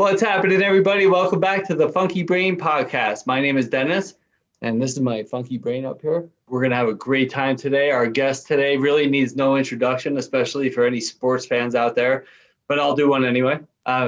What's happening, everybody? Welcome back to the Funky Brain Podcast. My name is Dennis, and this is my funky brain up here. We're going to have a great time today. Our guest today really needs no introduction, especially for any sports fans out there, but I'll do one anyway.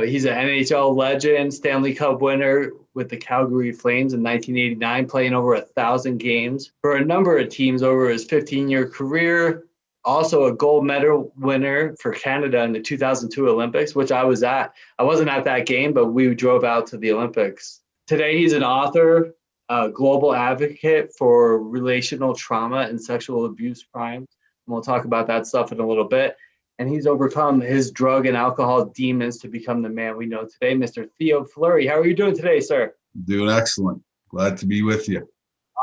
He's an NHL legend, Stanley Cup winner with the Calgary Flames in 1989, playing over 1,000 games for a number of teams over his 15-year career. Also a gold medal winner for Canada in the 2002 Olympics, which I was at. I wasn't at that game, but we drove out to the Olympics. Today, he's an author, a global advocate for relational trauma and sexual abuse crimes. And we'll talk about that stuff in a little bit. And he's overcome his drug and alcohol demons to become the man we know today, Mr. Theo Fleury. How are you doing today, sir? Doing excellent. Glad to be with you.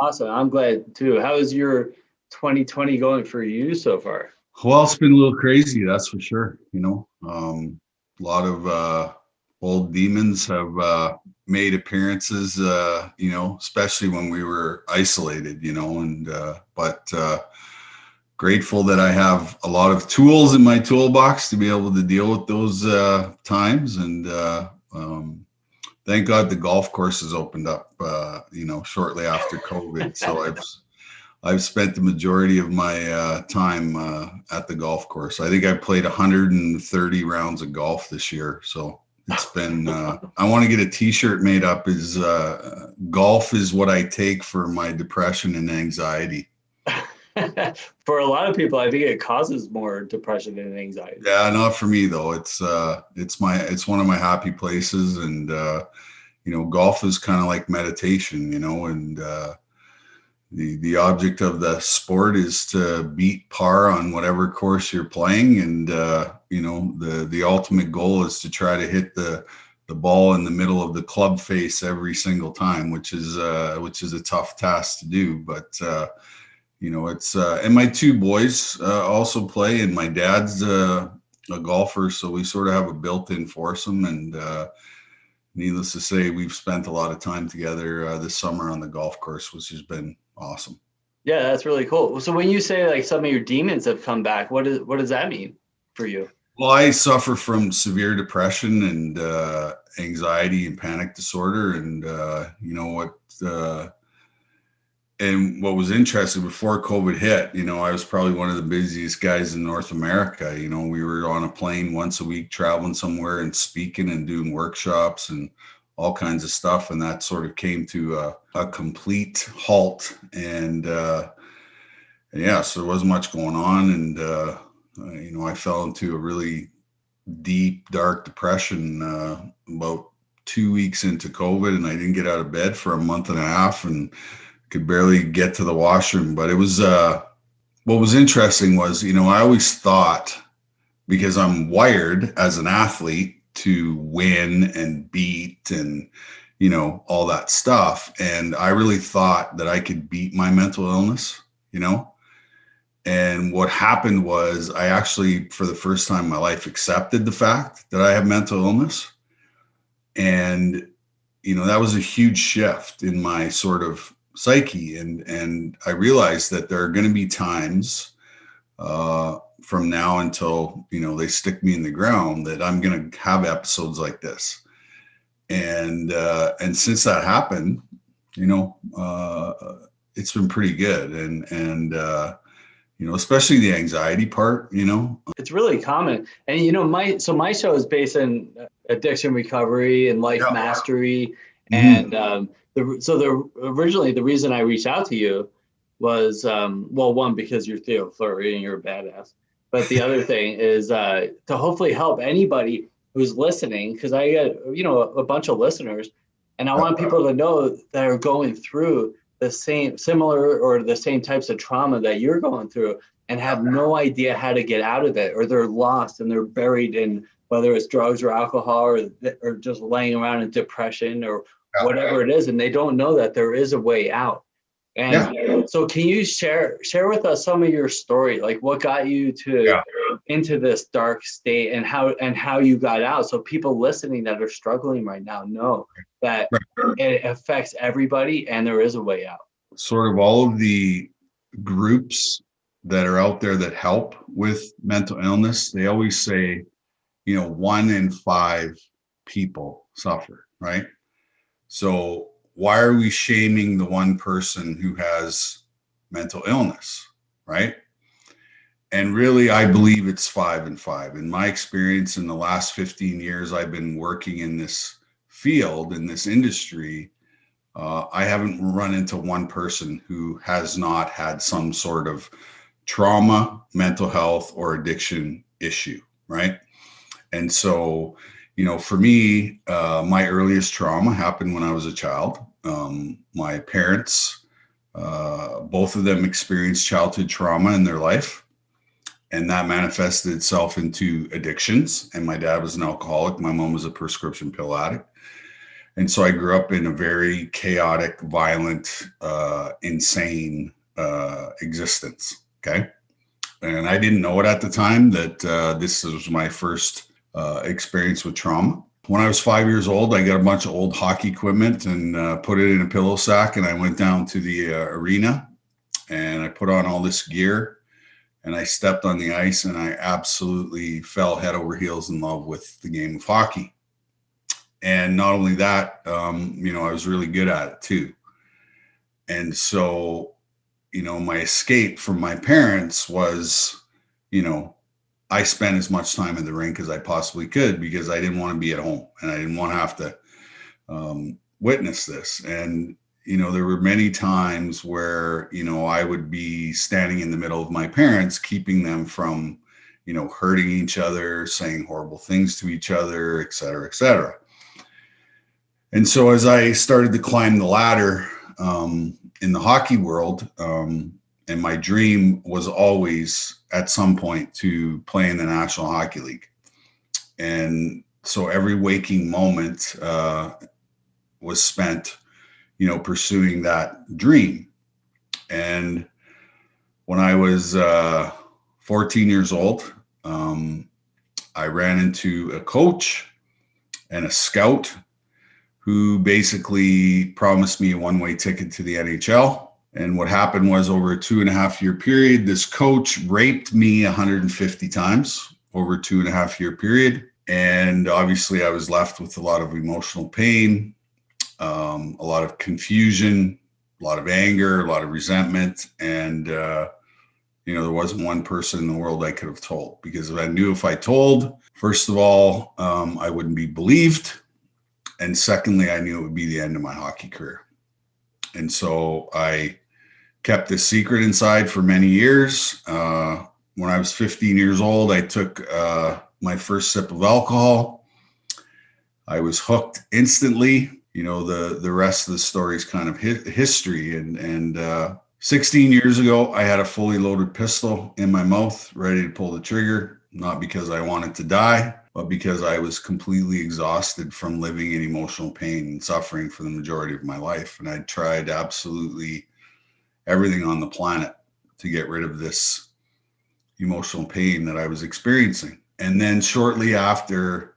Awesome. I'm glad, too. How is your 2020 going for you so far? Well, it's been a little crazy, that's for sure. A lot of old demons have made appearances, especially when we were isolated, but grateful that I have a lot of tools in my toolbox to be able to deal with those times. And thank God the golf courses opened up, shortly after COVID. So I've spent the majority of my time at the golf course. I think I played 130 rounds of golf this year. So it's been, I want to get a t-shirt made up is golf is what I take for my depression and anxiety. For a lot of people, I think it causes more depression and anxiety. Yeah, not for me though. It's one of my happy places. And, golf is kind of like meditation, and the object of the sport is to beat par on whatever course you're playing. And, the ultimate goal is to try to hit the ball in the middle of the club face every single time, which is a tough task to do. But, it's, and my two boys also play, and my dad's a golfer. So we sort of have a built-in foursome, and, needless to say, we've spent a lot of time together this summer on the golf course, which has been awesome. Yeah, that's really cool. So when you say like some of your demons have come back, what does that mean for you? Well, I suffer from severe depression and anxiety and panic disorder. And and what was interesting before COVID hit, I was probably one of the busiest guys in North America. We were on a plane once a week, traveling somewhere and speaking and doing workshops and all kinds of stuff. And that sort of came to a complete halt. And so there wasn't much going on. And, I fell into a really deep, dark depression about 2 weeks into COVID. And I didn't get out of bed for a month and a half and could barely get to the washroom. But it was, what was interesting was, I always thought, because I'm wired as an athlete to win and beat and, all that stuff. And I really thought that I could beat my mental illness, and what happened was I actually, for the first time in my life, accepted the fact that I have mental illness. And, that was a huge shift in my sort of psyche. And I realized that there are going to be times from now until, they stick me in the ground that I'm going to have episodes like this. And since that happened, it's been pretty good. And especially the anxiety part, It's really common. And, my show is based in addiction recovery and life mastery. Mm-hmm. And originally the reason I reached out to you was, one, because you're Theo Fleury and you're a badass. But the other thing is to hopefully help anybody who's listening, because I get, a bunch of listeners, and I want people to know that are going through the same types of trauma that you're going through and have no idea how to get out of it, or they're lost and they're buried in whether it's drugs or alcohol or just laying around in depression or whatever it is, and they don't know that there is a way out. And so can you share with us some of your story, like what got you into this dark state and how you got out, so people listening that are struggling right now know that it affects everybody and there is a way out. Sort of all of the groups that are out there that help with mental illness, they always say, 1 in 5 people suffer, right? So why are we shaming the one person who has mental illness, right? And really, I believe it's 5 and 5. In my experience, in the last 15 years, I've been working in this field, in this industry. I haven't run into one person who has not had some sort of trauma, mental health, or addiction issue, right? And so, for me, my earliest trauma happened when I was a child. My parents, both of them experienced childhood trauma in their life, and that manifested itself into addictions. And my dad was an alcoholic. My mom was a prescription pill addict. And so I grew up in a very chaotic, violent, insane existence. Okay. And I didn't know it at the time that this was my first experience with trauma. When I was 5 years old, I got a bunch of old hockey equipment and put it in a pillow sack. And I went down to the arena and I put on all this gear and I stepped on the ice and I absolutely fell head over heels in love with the game of hockey. And not only that, I was really good at it too. And so, my escape from my parents was, I spent as much time in the rink as I possibly could because I didn't want to be at home and I didn't want to have to witness this. And, there were many times where, I would be standing in the middle of my parents, keeping them from, hurting each other, saying horrible things to each other, et cetera, et cetera. And so as I started to climb the ladder in the hockey world, and my dream was always at some point to play in the National Hockey League. And so every waking moment was spent, pursuing that dream. And when I was 14 years old, I ran into a coach and a scout who basically promised me a one-way ticket to the NHL. And what happened was over a 2.5-year period, this coach raped me 150 times over a 2.5-year period. And obviously I was left with a lot of emotional pain, a lot of confusion, a lot of anger, a lot of resentment. And, there wasn't one person in the world I could have told because I knew if I told, first of all, I wouldn't be believed. And secondly, I knew it would be the end of my hockey career. And so I kept this secret inside for many years. When I was 15 years old, I took my first sip of alcohol. I was hooked instantly. The rest of the story is kind of history. And 16 years ago, I had a fully loaded pistol in my mouth, ready to pull the trigger, not because I wanted to die, but because I was completely exhausted from living in emotional pain and suffering for the majority of my life. And I tried absolutely everything on the planet to get rid of this emotional pain that I was experiencing. And then shortly after,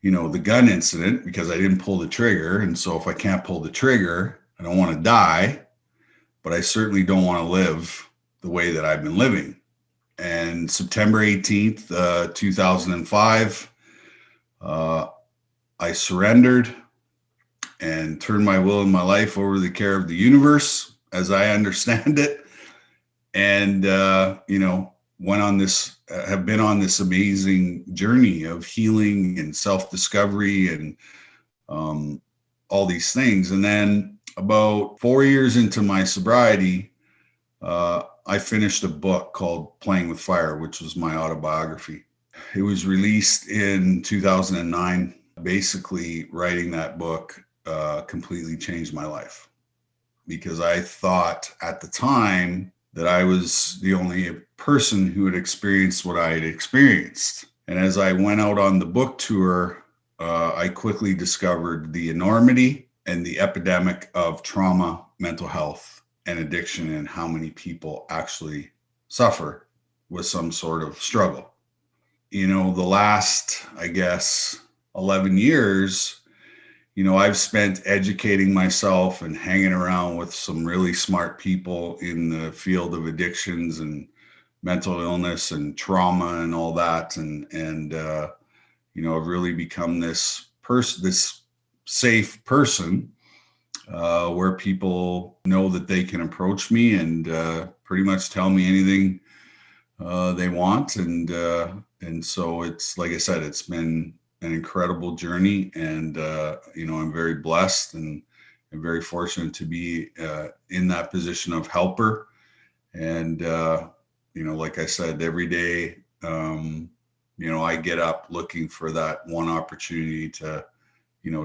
the gun incident, because I didn't pull the trigger. And so if I can't pull the trigger, I don't want to die, but I certainly don't want to live the way that I've been living. And September 18th, 2005, I surrendered and turned my will and my life over to the care of the universe, as I understand it. And, have been on this amazing journey of healing and self-discovery and all these things. And then about 4 years into my sobriety, I finished a book called Playing with Fire, which was my autobiography. It was released in 2009. Basically, writing that book completely changed my life because I thought at the time that I was the only person who had experienced what I had experienced. And as I went out on the book tour, I quickly discovered the enormity and the epidemic of trauma, mental health, and addiction, and how many people actually suffer with some sort of struggle. The last, 11 years, I've spent educating myself and hanging around with some really smart people in the field of addictions and mental illness and trauma and all that. And I've really become this this safe person where people know that they can approach me and pretty much tell me anything they want. And so it's, like I said, it's been an incredible journey, and I'm very blessed and very fortunate to be in that position of helper. And like I said, every day, I get up looking for that one opportunity to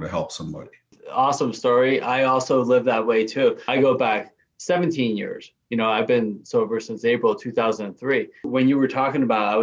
help somebody. Awesome story. I also live that way too. I go back 17 years. I've been sober since April 2003. When you were talking about, I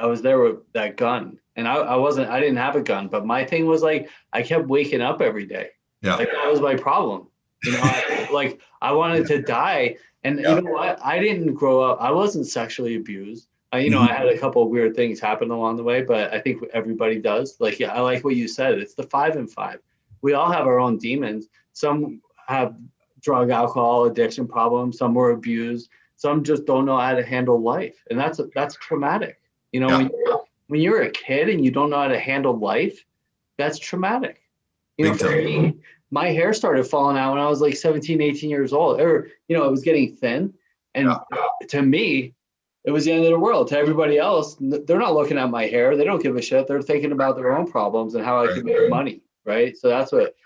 was there with that gun, and I didn't have a gun, but my thing was like, I kept waking up every day. Yeah. Like that was my problem. I wanted to die. And you know what? I didn't grow up, I wasn't sexually abused. I had a couple of weird things happen along the way, but I think everybody does. Like, I like what you said. It's the 5 and 5. We all have our own demons. Some have drug, alcohol, addiction problems. Some were abused. Some just don't know how to handle life. And that's traumatic. When you're a kid and you don't know how to handle life, that's traumatic. For me, my hair started falling out when I was like 17, 18 years old. Or, it was getting thin. And to me, it was the end of the world. To everybody else, they're not looking at my hair. They don't give a shit. They're thinking about their own problems and how I can make money, right? So that's what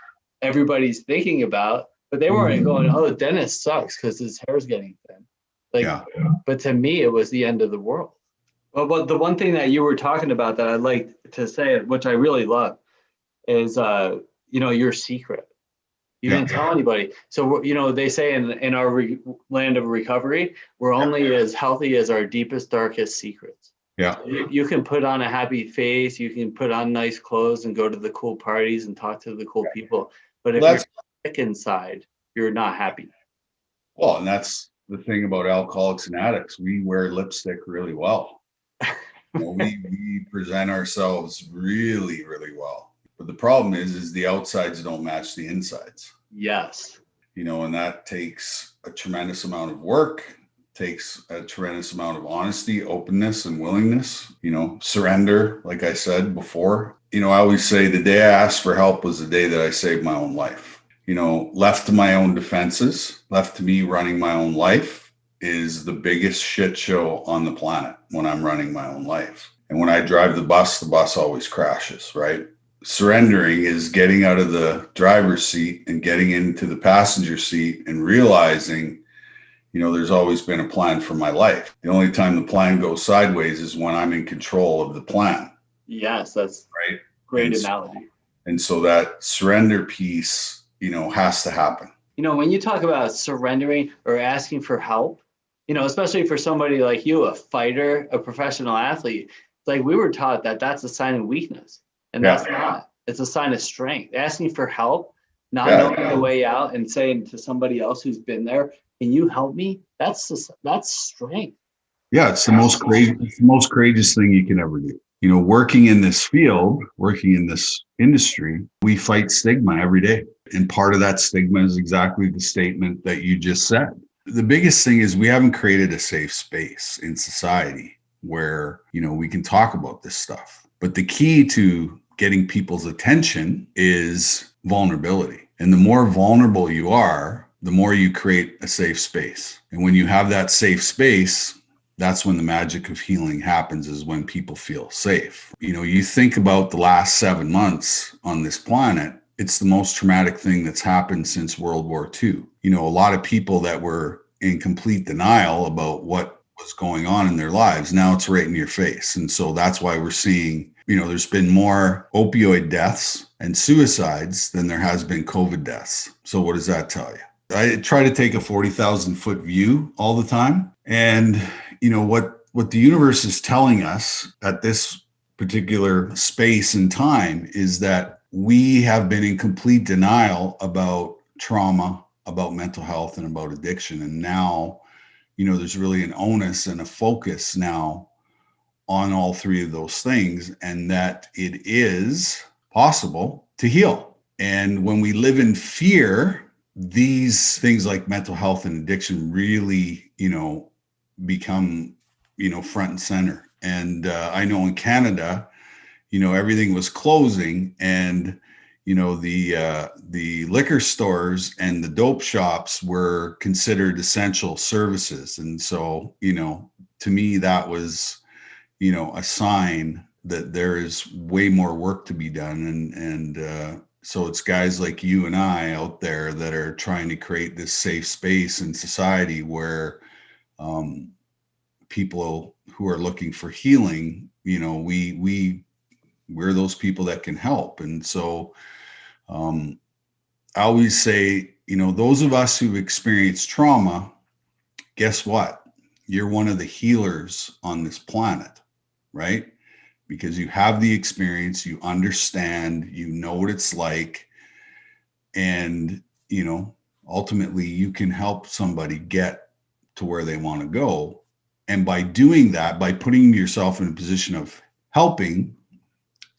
everybody's thinking about. But they weren't going, oh, Dennis sucks because his hair's getting thin. But to me, it was the end of the world. Well, but the one thing that you were talking about that I'd like to say, which I really love, is your secret. You didn't tell anybody. So, they say in our land of recovery, we're only as healthy as our deepest, darkest secrets. Yeah. So you can put on a happy face, you can put on nice clothes and go to the cool parties and talk to the cool people. But if you're sick inside, you're not happy. Well, and that's the thing about alcoholics and addicts. We wear lipstick really well. We present ourselves really, really well. But the problem is the outsides don't match the insides. Yes. And that takes a tremendous amount of work, takes a tremendous amount of honesty, openness, and willingness, surrender, like I said before. I always say the day I asked for help was the day that I saved my own life. Left to my own defenses, left to me running my own life is the biggest shit show on the planet when I'm running my own life. And when I drive the bus always crashes, right? Surrendering is getting out of the driver's seat and getting into the passenger seat and realizing, there's always been a plan for my life. The only time the plan goes sideways is when I'm in control of the plan. Yes, that's right. Great analogy. And so that surrender piece, has to happen. When you talk about surrendering or asking for help, especially for somebody like you, a fighter, a professional athlete, it's like we were taught that that's a sign of weakness. And that's not. It's a sign of strength. Asking for help, not knowing the way out, and saying to somebody else who's been there, "Can you help me?" That's strength. Yeah, it's the most courageous thing you can ever do. Working in this field, working in this industry, we fight stigma every day. And part of that stigma is exactly the statement that you just said. The biggest thing is we haven't created a safe space in society where, we can talk about this stuff. But the key to getting people's attention is vulnerability. And the more vulnerable you are, the more you create a safe space. And when you have that safe space, that's when the magic of healing happens, is when people feel safe. You think about the last 7 months on this planet, it's the most traumatic thing that's happened since World War II. A lot of people that were in complete denial about what was going on in their lives, now it's right in your face. And so that's why we're seeing, there's been more opioid deaths and suicides than there has been COVID deaths. So what does that tell you? I try to take a 40,000 foot view all the time. And what the universe is telling us at this particular space and time is that we have been in complete denial about trauma, about mental health, and about addiction. And now, there's really an onus and a focus now on all three of those things, and that it is possible to heal. And when we live in fear, these things like mental health and addiction really, become, front and center. And I know in Canada, everything was closing, and, the liquor stores and the dope shops were considered essential services. And so, to me, that was, a sign that there is way more work to be done. And so it's guys like you and I out there that are trying to create this safe space in society where people who are looking for healing, we're those people that can help. And so I always say, those of us who've experienced trauma, guess what? You're one of the healers on this planet, right? Because you have the experience, you understand, you know what it's like. And, ultimately you can help somebody get to where they want to go. And by doing that, by putting yourself in a position of helping,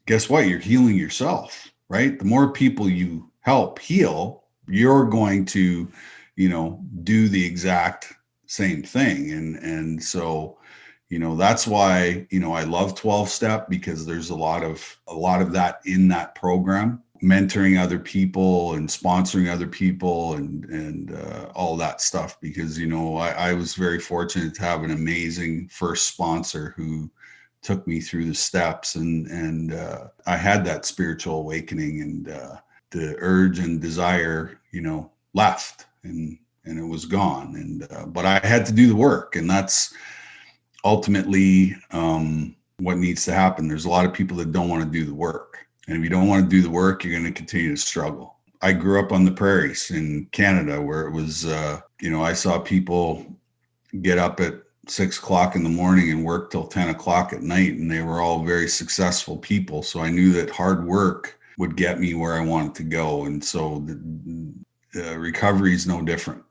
guess what? You're healing yourself, right? The more people you help heal, you're going to, do the exact same thing. And so, that's why, I love 12-step, because there's a lot of that in that program, mentoring other people and sponsoring other people and all that stuff. Because, I was very fortunate to have an amazing first sponsor who took me through the steps, and I had that spiritual awakening, and the urge and desire, left, and it was gone. And but I had to do the work, and that's ultimately what needs to happen. There's a lot of people that don't want to do the work, and if you don't want to do the work, you're going to continue to struggle. I grew up on the prairies in Canada, where it was I saw people get up at 6 o'clock in the morning and work till 10 o'clock at night. And they were all very successful people. So I knew that hard work would get me where I wanted to go. And so the recovery is no different.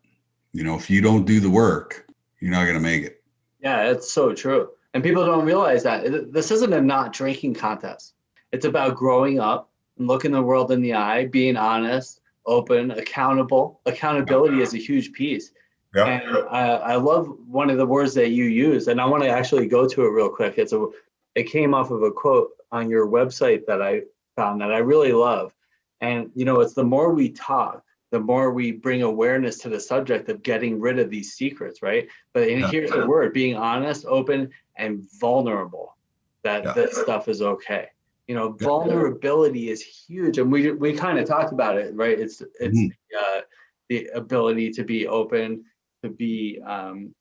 If you don't do the work, you're not going to make it. Yeah, it's so true. And people don't realize that this isn't a not drinking contest. It's about growing up and looking the world in the eye, being honest, open, accountable. Accountability is a huge piece. Yeah. And I love one of the words that you use, and I want to actually go to it real quick. It came off of a quote on your website that I found that I really love. And, it's the more we talk, the more we bring awareness to the subject of getting rid of these secrets, right? But here's the word: being honest, open, and vulnerable. That this stuff is okay. Vulnerability is huge, and we kind of talked about it, right? It's the ability to be open, to be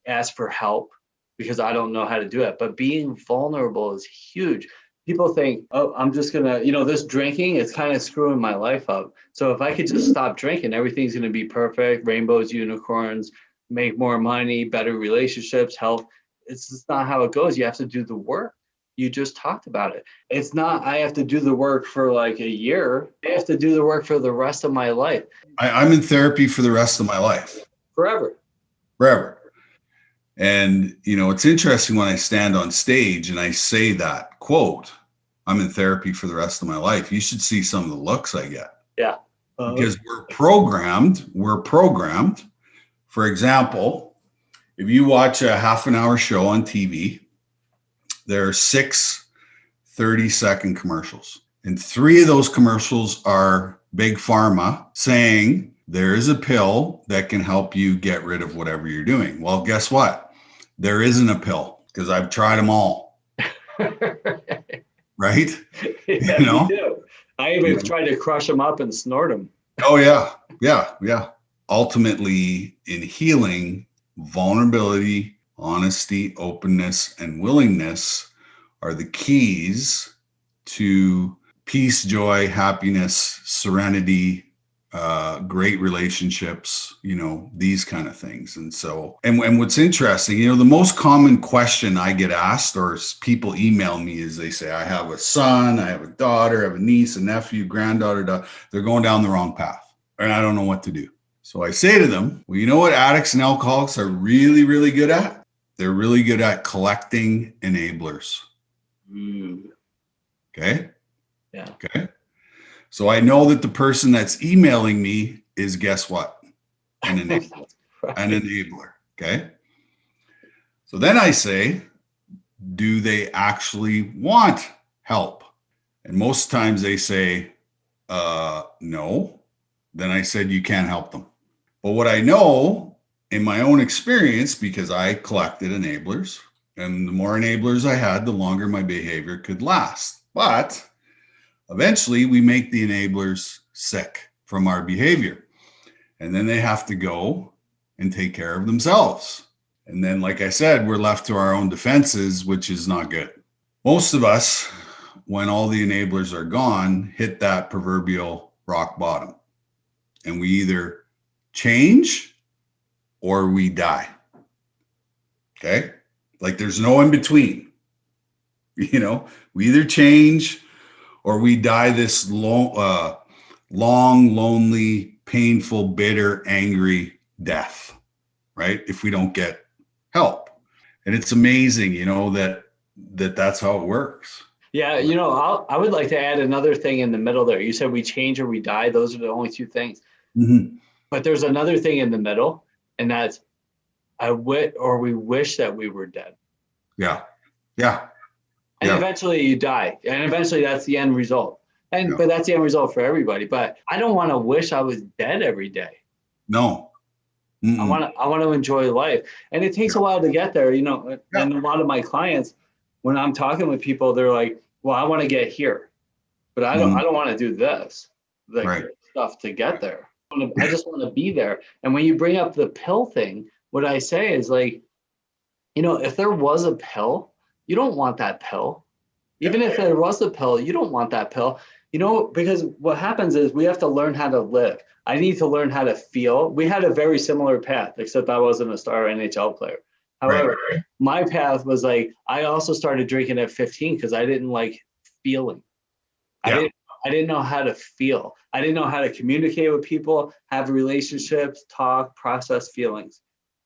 ask for help, because I don't know how to do it. But being vulnerable is huge. People think, oh, I'm just gonna, this drinking, it's kind of screwing my life up. So if I could just stop drinking, everything's gonna be perfect, rainbows, unicorns, make more money, better relationships, health. It's just not how it goes. You have to do the work. You just talked about it. It's not, I have to do the work for like a year. I have to do the work for the rest of my life. I'm in therapy for the rest of my life. Forever. And, it's interesting when I stand on stage and I say that quote, I'm in therapy for the rest of my life. You should see some of the looks I get. Yeah. Because we're programmed. For example, if you watch a half an hour show on TV, there are 6 30-second commercials. And 3 of those commercials are Big Pharma saying there is a pill that can help you get rid of whatever you're doing. Well, guess what? There isn't a pill, because I've tried them all. Right? Yeah, me too. I even tried to crush them up and snort them. Oh, yeah. Ultimately, in healing, vulnerability, honesty, openness, and willingness are the keys to peace, joy, happiness, serenity, great relationships, these kind of things. And so, and what's interesting, the most common question I get asked, or people email me, is they say, I have a son, I have a daughter, I have a niece, a nephew, granddaughter, they're going down the wrong path, and I don't know what to do. So I say to them, well, you know what addicts and alcoholics are really, really good at? They're really good at collecting enablers. Okay. Yeah. Okay. So I know that the person that's emailing me is, guess what? An enabler. Right. An enabler. Okay. So then I say, do they actually want help? And most times they say, No. Then I said, you can't help them. But what I know in my own experience, because I collected enablers, and the more enablers I had, the longer my behavior could last. But eventually we make the enablers sick from our behavior. And then they have to go and take care of themselves. And then, like I said, we're left to our own defenses, which is not good. Most of us, when all the enablers are gone, hit that proverbial rock bottom. And we either change or we die. Okay? Like there's no in between. You know, we either change or we die this long, lonely, painful, bitter, angry death, right? If we don't get help. And it's amazing, you know, that's how it works. Yeah, you know, I would like to add another thing in the middle there. You said we change or we die. Those are the only two things. Mm-hmm. But there's another thing in the middle, and that's we wish that we were dead. Yeah. Yeah. And eventually you die. And eventually that's the end result. But that's the end result for everybody. But I don't want to wish I was dead every day. No. Mm-mm. I want to enjoy life. And it takes a while to get there, you know. And a lot of my clients, when I'm talking with people, they're like, well, I want to get here, but I don't want to do this, stuff to get there. I just want to be there. And when you bring up the pill thing, what I say is like, you know, if there was a pill, you don't want that pill. Even if there was a pill, you don't want that pill, you know, because what happens is we have to learn how to live. I need to learn how to feel. We had a very similar path, except I wasn't a star NHL player. However, my path was like, I also started drinking at 15 because I didn't like feeling. I didn't know how to feel. I didn't know how to communicate with people, have relationships, talk, process feelings.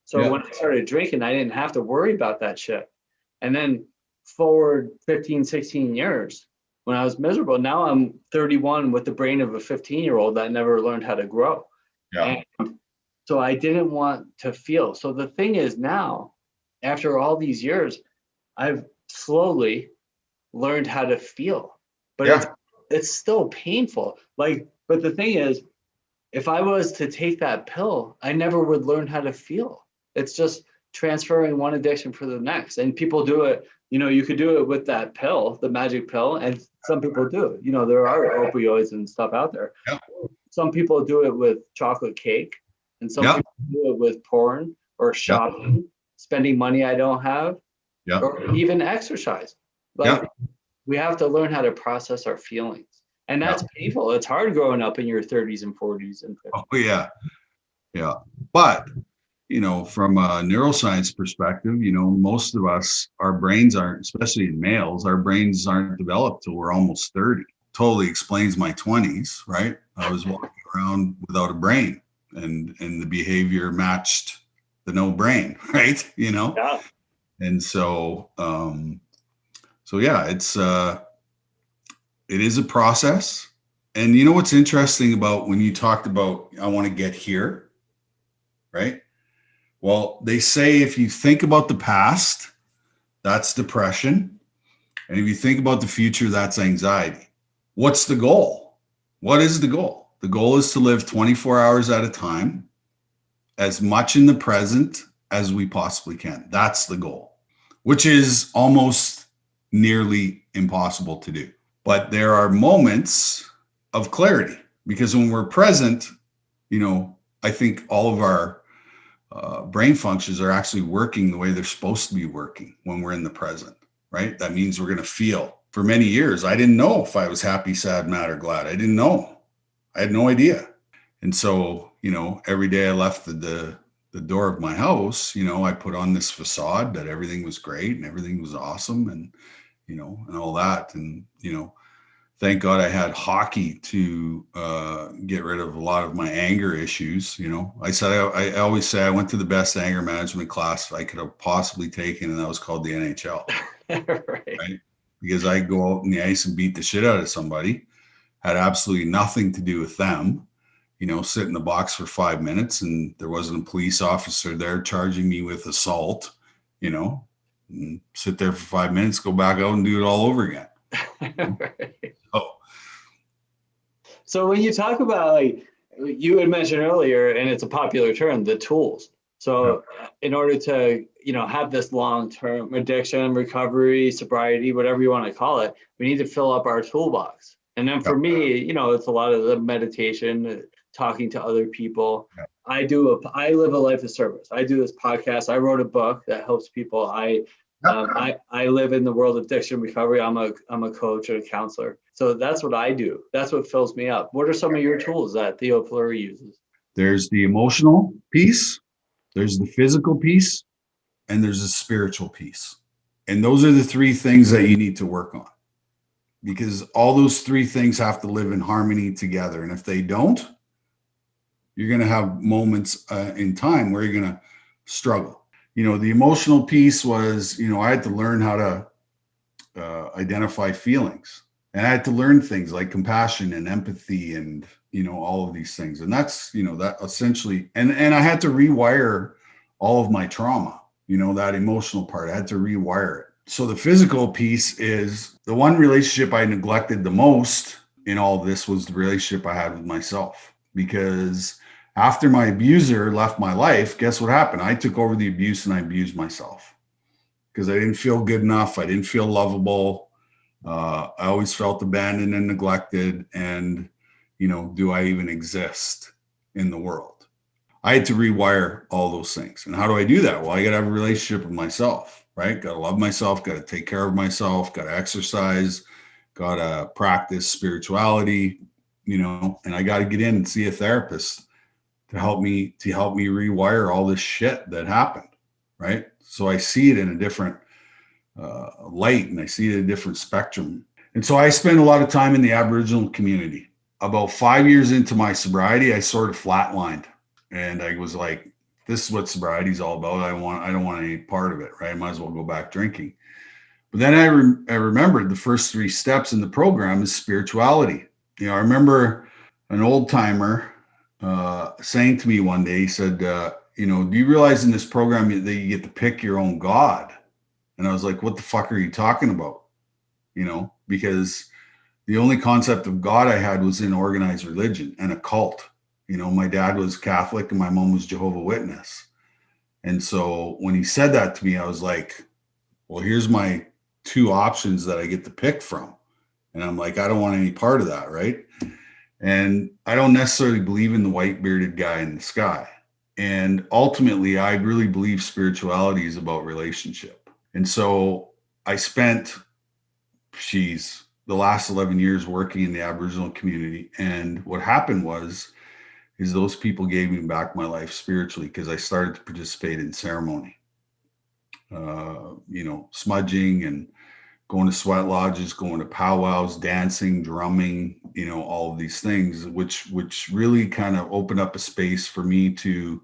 So when I started drinking, I didn't have to worry about that shit. And then forward 15, 16 years, when I was miserable, now I'm 31 with the brain of a 15-year-old that never learned how to grow. And so I didn't want to feel. So the thing is now, after all these years, I've slowly learned how to feel. But it's still painful. Like, but the thing is, if I was to take that pill, I never would learn how to feel. It's just transferring one addiction for the next. And people do it, you know, you could do it with that pill, the magic pill, and some people do. You know, there are opioids and stuff out there. Some people do it with chocolate cake, and some people do it with porn or shopping, spending money I don't have, or even exercise. Like, we have to learn how to process our feelings. And that's painful. It's hard growing up in your 30s and 40s and 50s. Oh, yeah. But, you know, from a neuroscience perspective, you know, most of us, our brains aren't, especially in males, our brains aren't developed till we're almost 30. Totally explains my 20s, right? I was walking around without a brain, and the behavior matched the no brain, right? You know? Yeah. And so, it is a process. And you know what's interesting about when you talked about, I want to get here, right? Well, they say if you think about the past, that's depression. And if you think about the future, that's anxiety. What's the goal? What is the goal? The goal is to live 24 hours at a time, as much in the present as we possibly can. That's the goal, which is almost nearly impossible to do. But there are moments of clarity, because when we're present, you know, I think all of our brain functions are actually working the way they're supposed to be working when we're in the present, right? That means we're going to feel. For many years, I didn't know if I was happy, sad, mad, or glad. I didn't know. I had no idea. And so, you know, every day I left the door of my house, you know, I put on this facade that everything was great and everything was awesome, and, you know, and all that. And, you know, thank God I had hockey to get rid of a lot of my anger issues. You know, I always say I went to the best anger management class I could have possibly taken, and that was called the NHL. right? Because I go out in the ice and beat the shit out of somebody, had absolutely nothing to do with them. You know, sit in the box for 5 minutes, and there wasn't a police officer there charging me with assault. You know, and sit there for 5 minutes, go back out and do it all over again. So when you talk about, like, you had mentioned earlier, and it's a popular term, the tools. So in order to, have this long-term addiction, recovery, sobriety, whatever you want to call it, we need to fill up our toolbox. And then for me, it's a lot of the meditation, talking to other people. I live a life of service. I do this podcast. I wrote a book that helps people. I live in the world of addiction recovery. I'm a coach and a counselor. So that's what I do. That's what fills me up. What are some of your tools that Theo Fleury uses? There's the emotional piece, there's the physical piece, and there's the spiritual piece. And those are the three things that you need to work on, because all those three things have to live in harmony together. And if they don't, you're going to have moments in time where you're going to struggle. The emotional piece was, I had to learn how to identify feelings, and I had to learn things like compassion and empathy and, all of these things. And that's, that essentially, and I had to rewire all of my trauma, that emotional part. I had to rewire it. So the physical piece is the one relationship I neglected the most in all of this was the relationship I had with myself, because after my abuser left my life, guess what happened? I took over the abuse and I abused myself because I didn't feel good enough. I didn't feel lovable. I always felt abandoned and neglected. And, do I even exist in the world? I had to rewire all those things. And how do I do that? Well, I got to have a relationship with myself, right? Got to love myself, got to take care of myself, got to exercise, got to practice spirituality, and I got to get in and see a therapist to help me rewire all this shit that happened, right? So I see it in a different light, and I see it in a different spectrum. And so I spend a lot of time in the Aboriginal community. About 5 years into my sobriety, I sort of flatlined, and I was like, this is what sobriety is all about. I don't want any part of it, right? I might as well go back drinking. But then I remembered the first 3 steps in the program is spirituality. I remember an old timer saying to me one day, he said, do you realize in this program that you get to pick your own God? And I was like, what the fuck are you talking about? Because the only concept of God I had was in organized religion and a cult. My dad was Catholic and my mom was Jehovah's Witness. And so when he said that to me, I was like, well, here's my 2 options that I get to pick from. And I'm like, I don't want any part of that, right? And I don't necessarily believe in the white bearded guy in the sky. And ultimately, I really believe spirituality is about relationship. And so I spent, the last 11 years working in the Aboriginal community. And what happened is those people gave me back my life spiritually, because I started to participate in ceremony, smudging and going to sweat lodges, going to powwows, dancing, drumming, all of these things, which really kind of opened up a space for me to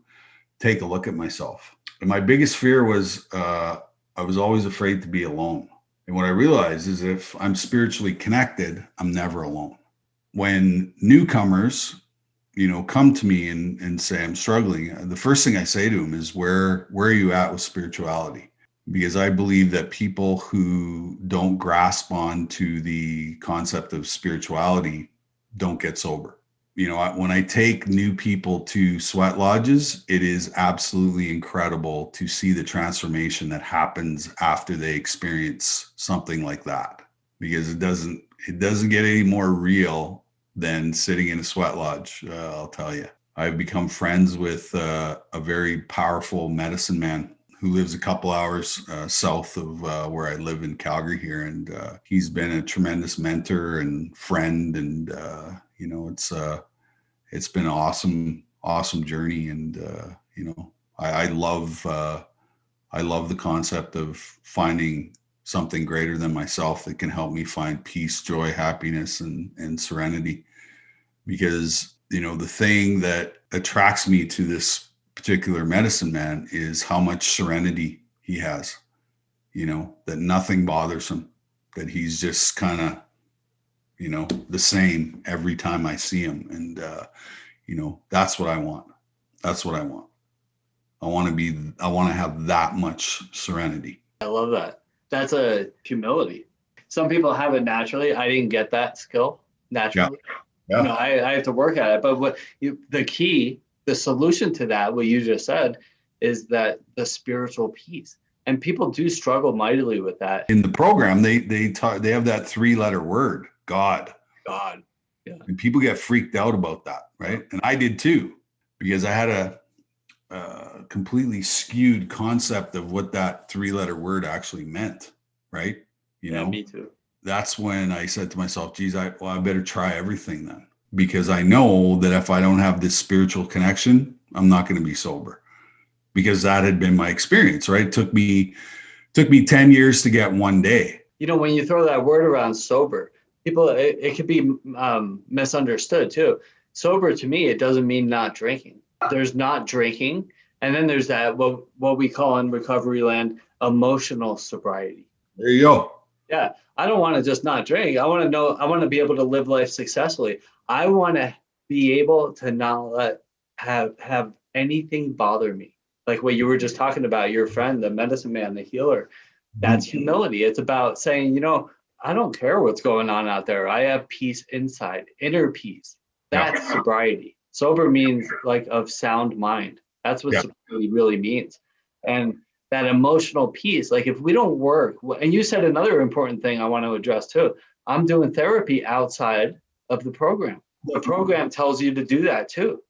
take a look at myself. And my biggest fear was I was always afraid to be alone. And what I realized is if I'm spiritually connected, I'm never alone. When newcomers, come to me and say, I'm struggling, the first thing I say to them is, where are you at with spirituality? Because I believe that people who don't grasp on to the concept of spirituality don't get sober. When I take new people to sweat lodges, it is absolutely incredible to see the transformation that happens after they experience something like that, because it doesn't get any more real than sitting in a sweat lodge. I'll tell you, I've become friends with a very powerful medicine man who lives a couple hours south of where I live in Calgary here. And he's been a tremendous mentor and friend. And, it's been an awesome journey. And, I love the concept of finding something greater than myself that can help me find peace, joy, happiness, and serenity. Because, the thing that attracts me to this particular medicine man is how much serenity he has, that nothing bothers him, that he's just kind of, the same every time I see him. And, that's what I want. That's what I want. I want to have that much serenity. I love that. That's a humility. Some people have it naturally. I didn't get that skill naturally. You know, I have to work at it. But the solution to that, what you just said, is that the spiritual peace. And people do struggle mightily with that. In the program, they have that 3-letter word, God. God. Yeah. And people get freaked out about that, right? And I did too, because I had a completely skewed concept of what that 3-letter word actually meant, right? You know, me too. That's when I said to myself, geez, I better try everything then, because I know that if I don't have this spiritual connection, I'm not going to be sober, because that had been my experience, right? It took me 10 years to get one day. You know, when you throw that word around, sober, people, it could be misunderstood too. Sober, to me, it doesn't mean not drinking. There's not drinking. And then there's that, what we call in recovery land, emotional sobriety. There you go. Yeah. I don't want to just not drink. I want to be able to live life successfully. I want to be able to not have anything bother me. Like what you were just talking about, your friend, the medicine man, the healer. That's humility. It's about saying, you know, I don't care what's going on out there. I have peace inside, inner peace. That's sobriety. Sober means like of sound mind. That's what sobriety really means. And that emotional peace, like if we don't work, and you said another important thing I want to address too. I'm doing therapy outside of the program. The program tells you to do that too.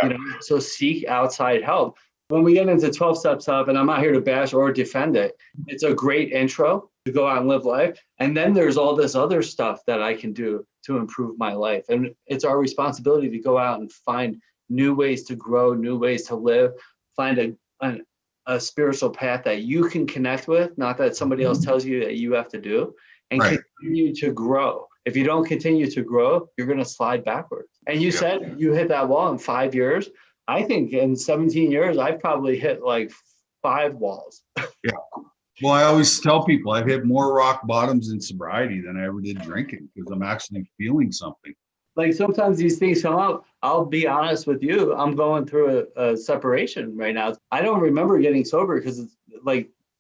You know, so seek outside help. When we get into 12 steps up, and I'm not here to bash or defend it, it's a great intro to go out and live life. And then there's all this other stuff that I can do to improve my life. And it's our responsibility to go out and find new ways to grow, new ways to live, find a spiritual path that you can connect with, not that somebody else tells you that you have to do, and continue to grow. If you don't continue to grow, you're going to slide backwards. And you said you hit that wall in 5 years. I think in 17 years, I've probably hit like 5 walls. Yeah. Well, I always tell people I've hit more rock bottoms in sobriety than I ever did drinking, because I'm actually feeling something. Like sometimes these things come up. I'll be honest with you. I'm going through a separation right now. I don't remember getting sober because it's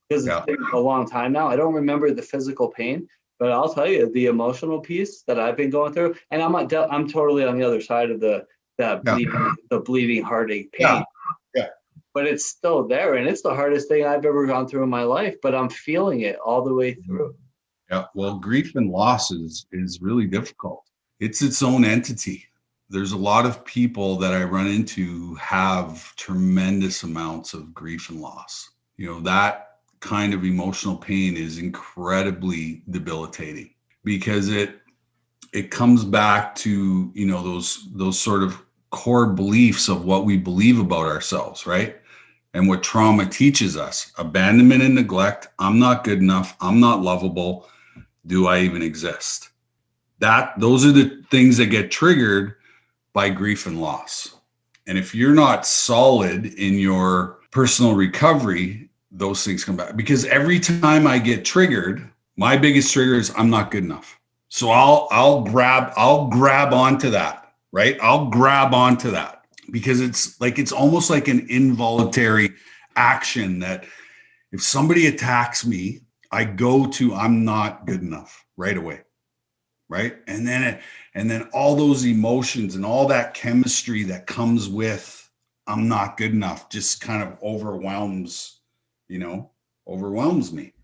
been a long time now. I don't remember the physical pain, but I'll tell you the emotional piece that I've been going through. And I'm totally on the other side of the bleeding heartache pain. Yeah. But it's still there, and it's the hardest thing I've ever gone through in my life. But I'm feeling it all the way through. Yeah. Well, grief and loss is really difficult. It's its own entity. There's a lot of people that I run into have tremendous amounts of grief and loss. You know, that kind of emotional pain is incredibly debilitating, because it comes back to, you know, those sort of core beliefs of what we believe about ourselves, right? And what trauma teaches us: abandonment and neglect. I'm not good enough. I'm not lovable. Do I even exist? Those are the things that get triggered by grief and loss. And if you're not solid in your personal recovery, those things come back. Because every time I get triggered, my biggest trigger is I'm not good enough. So I'll grab onto that, right? I'll grab onto that, because it's almost like an involuntary action that if somebody attacks me, I go to I'm not good enough right away. Right. And then all those emotions and all that chemistry that comes with I'm not good enough just kind of overwhelms me.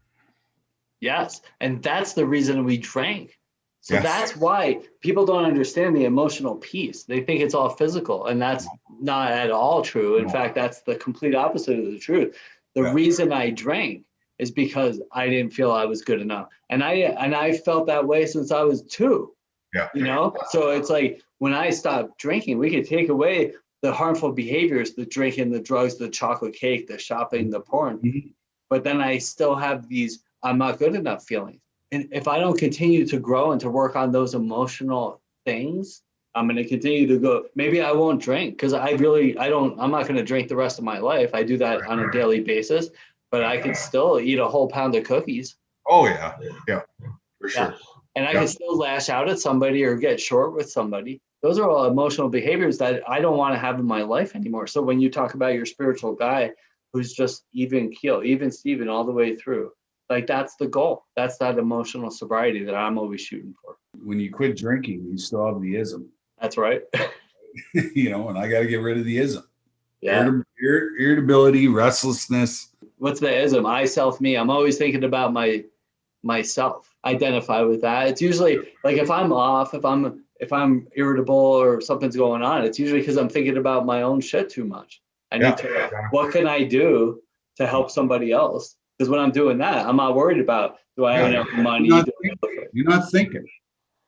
Yes. And that's the reason we drank. So that's why people don't understand the emotional piece. They think it's all physical, and that's not at all true. In fact, that's the complete opposite of the truth. The reason I drank is because I didn't feel I was good enough. And I felt that way since I was 2. Yeah. You know? So it's like when I stopped drinking, we could take away the harmful behaviors, the drinking, the drugs, the chocolate cake, the shopping, the porn. Mm-hmm. But then I still have these I'm not good enough feelings. And if I don't continue to grow and to work on those emotional things, I'm going to continue to go. Maybe I won't drink, because I'm not going to drink the rest of my life. I do that on a daily basis, but I can still eat a whole pound of cookies. Oh yeah. Yeah, for sure. Yeah. And I can still lash out at somebody or get short with somebody. Those are all emotional behaviors that I don't want to have in my life anymore. So when you talk about your spiritual guy who's just even keel, even Steven all the way through, like that's the goal. That's that emotional sobriety that I'm always shooting for. When you quit drinking, you still have the ism. That's right. And I got to get rid of the ism. Yeah. Irritability, restlessness. What's the ism? I, self, me. I'm always thinking about myself. Identify with that. It's usually like if I'm off, if I'm irritable or something's going on, it's usually because I'm thinking about my own shit too much. I need to, what can I do to help somebody else? Because when I'm doing that, I'm not worried about, do I have enough money? You're not thinking.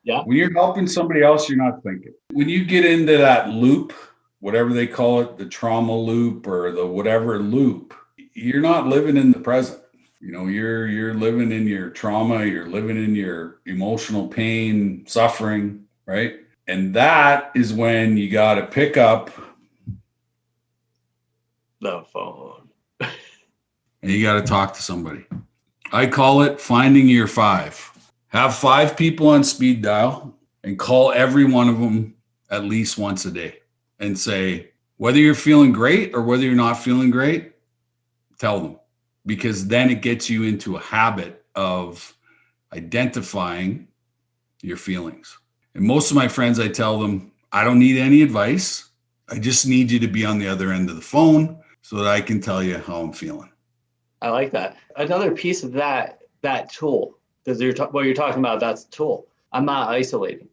Yeah. When you're helping somebody else, you're not thinking. When you get into that loop, whatever they call it, the trauma loop or the whatever loop, you're not living in the present. You're living in your trauma, you're living in your emotional pain, suffering, right? And that is when you got to pick up the phone and you got to talk to somebody. I call it finding your five. Have 5 people on speed dial and call every one of them at least once a day and say, whether you're feeling great or whether you're not feeling great, tell them, because then it gets you into a habit of identifying your feelings. And most of my friends, I tell them, I don't need any advice. I just need you to be on the other end of the phone so that I can tell you how I'm feeling. I like that. Another piece of that tool, because what you're talking about, that's the tool. I'm not isolating.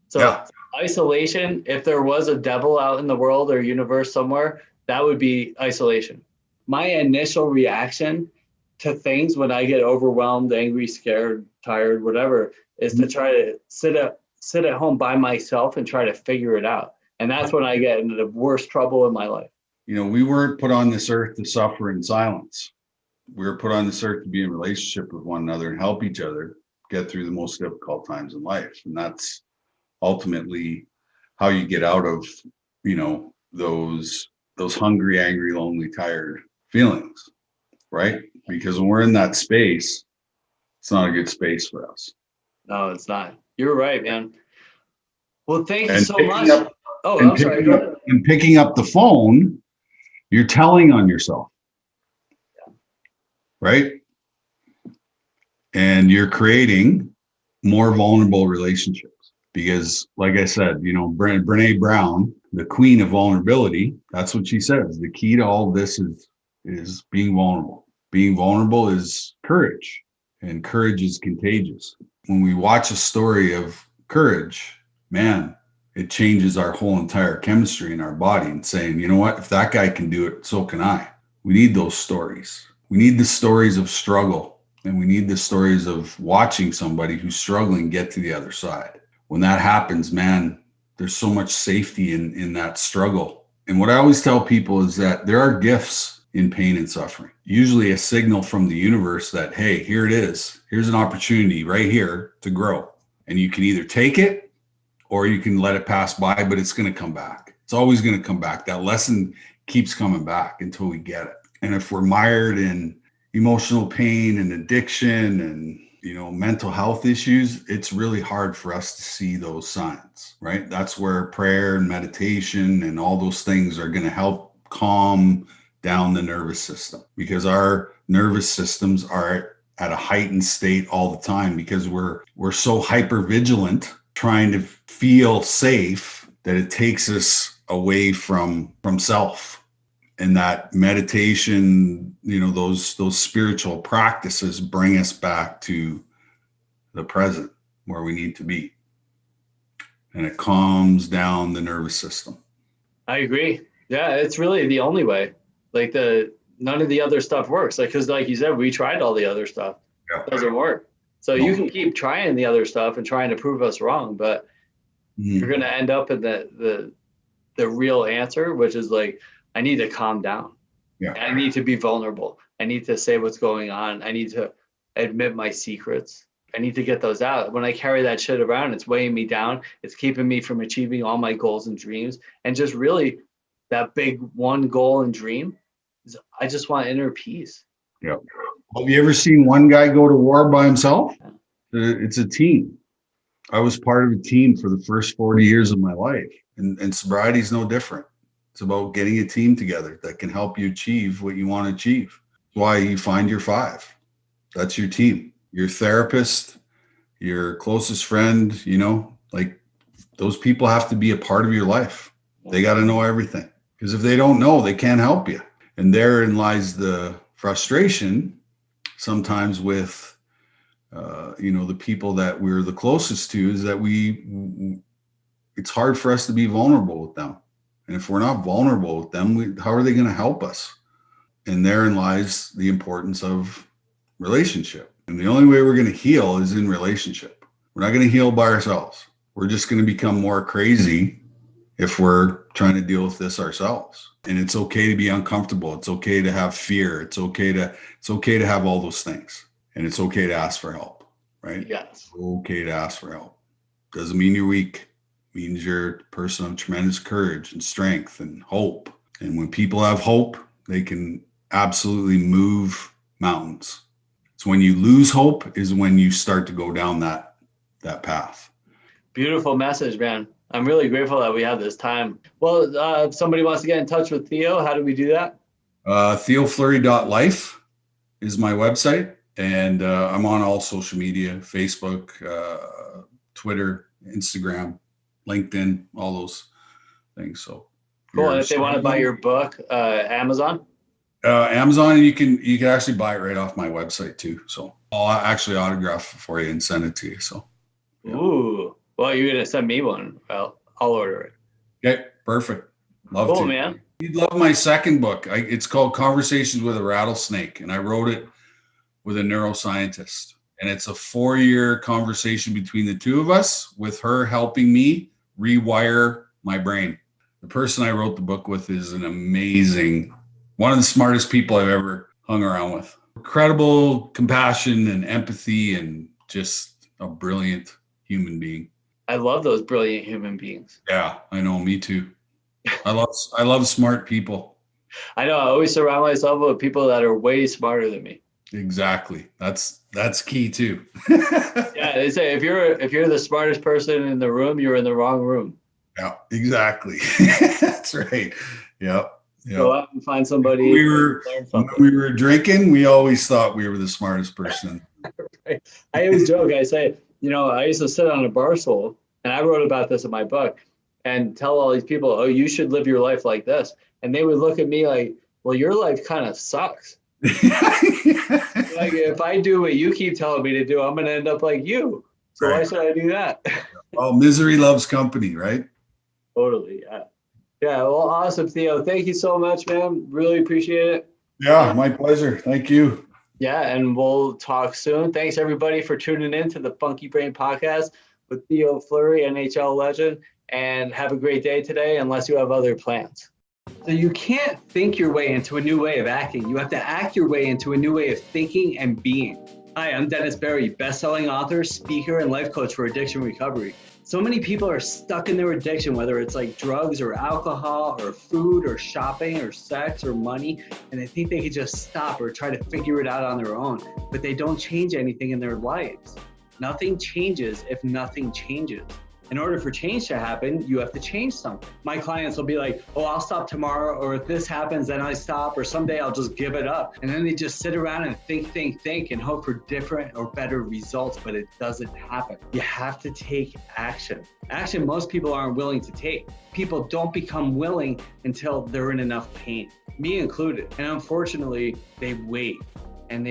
So isolation, if there was a devil out in the world or universe somewhere, that would be isolation. My initial reaction to things when I get overwhelmed, angry, scared, tired, whatever, is to try to sit at home by myself and try to figure it out. And that's when I get into the worst trouble in my life. We weren't put on this earth to suffer in silence. We were put on this earth to be in relationship with one another and help each other get through the most difficult times in life. And that's ultimately how you get out of, those hungry, angry, lonely, tired feelings, right? Because when we're in that space, it's not a good space for us. No, it's not. You're right, man. Well, thank you so much. I'm sorry. Go ahead. And picking up the phone, you're telling on yourself, right? And you're creating more vulnerable relationships because, like I said, Brene Brown, the queen of vulnerability, that's what she says. The key to all of this is being vulnerable. Being vulnerable is courage, and courage is contagious. When we watch a story of courage, man, it changes our whole entire chemistry in our body and saying, you know what, if that guy can do it, so can I. We need those stories. We need the stories of struggle, and we need the stories of watching somebody who's struggling get to the other side. When that happens, man, there's so much safety in that struggle. And what I always tell people is that there are gifts in pain and suffering, usually a signal from the universe that, hey, here it is. Here's an opportunity right here to grow. And you can either take it or you can let it pass by, but it's going to come back. It's always going to come back. That lesson keeps coming back until we get it. And if we're mired in emotional pain and addiction and, mental health issues, it's really hard for us to see those signs, right? That's where prayer and meditation and all those things are going to help calm down the nervous system, because our nervous systems are at a heightened state all the time because we're so hyper vigilant trying to feel safe that it takes us away from self. And that meditation, those spiritual practices bring us back to the present where we need to be. And it calms down the nervous system. I agree. Yeah, it's really the only way. Like none of the other stuff works. Because like you said, we tried all the other stuff. Yeah. It doesn't work. So you can keep trying the other stuff and trying to prove us wrong, but you're going to end up in the real answer, which is like, I need to calm down. Yeah. I need to be vulnerable. I need to say what's going on. I need to admit my secrets. I need to get those out. When I carry that shit around, it's weighing me down. It's keeping me from achieving all my goals and dreams. And just really that big one goal and dream is I just want inner peace. Yeah. Have you ever seen one guy go to war by himself? It's a team. I was part of a team for the first 40 years of my life. And sobriety is no different. It's about getting a team together that can help you achieve what you want to achieve. That's why you find your 5. That's your team, your therapist, your closest friend, like those people have to be a part of your life. They got to know everything, because if they don't know, they can't help you. And therein lies the frustration sometimes with, the people that we're the closest to, is that it's hard for us to be vulnerable with them. And if we're not vulnerable with them, how are they going to help us? And therein lies the importance of relationship. And the only way we're going to heal is in relationship. We're not going to heal by ourselves. We're just going to become more crazy if we're trying to deal with this ourselves. And it's okay to be uncomfortable. It's okay to have fear. It's okay to have all those things. And it's okay to ask for help, right? Yes. It's okay to ask for help. Doesn't mean you're weak. It means you're a person of tremendous courage and strength and hope. And when people have hope, they can absolutely move mountains. It's when you lose hope is when you start to go down that path. Beautiful message, man. I'm really grateful that we have this time. Well, if somebody wants to get in touch with Theo, how do we do that? TheoFleury.life is my website. And I'm on all social media, Facebook, Twitter, Instagram, LinkedIn, all those things. So cool. And if they want to buy your book, Amazon? Amazon, you can actually buy it right off my website too. So I'll actually autograph it for you and send it to you. So yeah. Ooh. Well, you're gonna send me one. Well, I'll order it. Okay, perfect. Love cool, to. Man. You'd love my second book. It's called Conversations with a Rattlesnake, and I wrote it with a neuroscientist. And it's a 4-year conversation between the two of us, with her helping me rewire my brain. The person I wrote the book with is an amazing, one of the smartest people I've ever hung around with. Incredible compassion and empathy, and just a brilliant human being. I love those brilliant human beings. Yeah, I know. Me too. I love smart people. I know. I always surround myself with people that are way smarter than me. Exactly. That's key too. Yeah, they say if you're the smartest person in the room, you're in the wrong room. Yeah, exactly. That's right. Yep. Go out and find somebody. When we were drinking, we always thought we were the smartest person. Right. I always joke. I say, I used to sit on a bar stool, and I wrote about this in my book, and tell all these people, oh, you should live your life like this. And they would look at me like, well, your life kind of sucks. Like, if I do what you keep telling me to do, I'm going to end up like you. So right. Why should I do that? Well, misery loves company, right? Totally. Yeah. Yeah. Well, awesome, Theo. Thank you so much, man. Really appreciate it. Yeah, my pleasure. Thank you. Yeah, and we'll talk soon. Thanks, everybody, for tuning in to the Funky Brain Podcast with Theo Fleury, NHL legend. And have a great day today, unless you have other plans. So you can't think your way into a new way of acting. You have to act your way into a new way of thinking and being. Hi, I'm Dennis Berry, best-selling author, speaker, and life coach for addiction recovery. So many people are stuck in their addiction, whether it's like drugs or alcohol or food or shopping or sex or money, and they think they could just stop or try to figure it out on their own, but they don't change anything in their lives. Nothing changes if nothing changes. In order for change to happen, you have to change something. My clients will be like, oh, I'll stop tomorrow, or if this happens, then I stop, or someday I'll just give it up. And then they just sit around and think, and hope for different or better results, but it doesn't happen. You have to take action. Action most people aren't willing to take. People don't become willing until they're in enough pain, me included. And unfortunately, they wait, and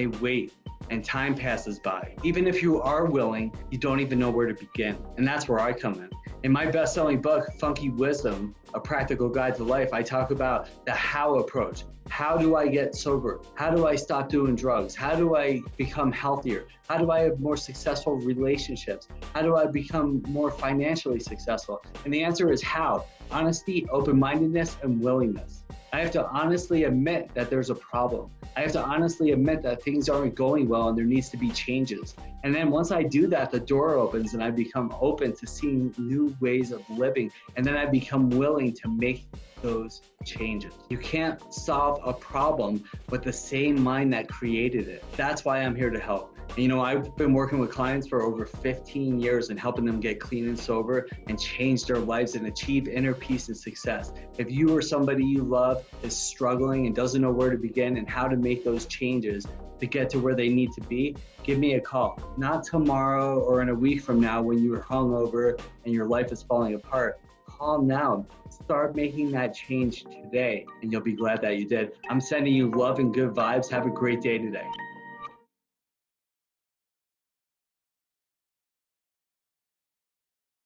and time passes by. Even if you are willing, you don't even know where to begin. And that's where I come in. In my best-selling book, Funky Wisdom, A Practical Guide to Life, I talk about the how approach. How do I get sober? How do I stop doing drugs? How do I become healthier? How do I have more successful relationships? How do I become more financially successful? And the answer is how. Honesty, open-mindedness, and willingness. I have to honestly admit that there's a problem. I have to honestly admit that things aren't going well and there needs to be changes. And then once I do that, the door opens and I become open to seeing new ways of living. And then I become willing to make those changes. You can't solve a problem with the same mind that created it. That's why I'm here to help. And, I've been working with clients for over 15 years and helping them get clean and sober and change their lives and achieve inner peace and success. If you or somebody you love is struggling and doesn't know where to begin and how to make those changes, to get to where they need to be, give me a call. Not tomorrow or in a week from now when you're hungover and your life is falling apart. Call now. Start making that change today, and you'll be glad that you did. I'm sending you love and good vibes. Have a great day today.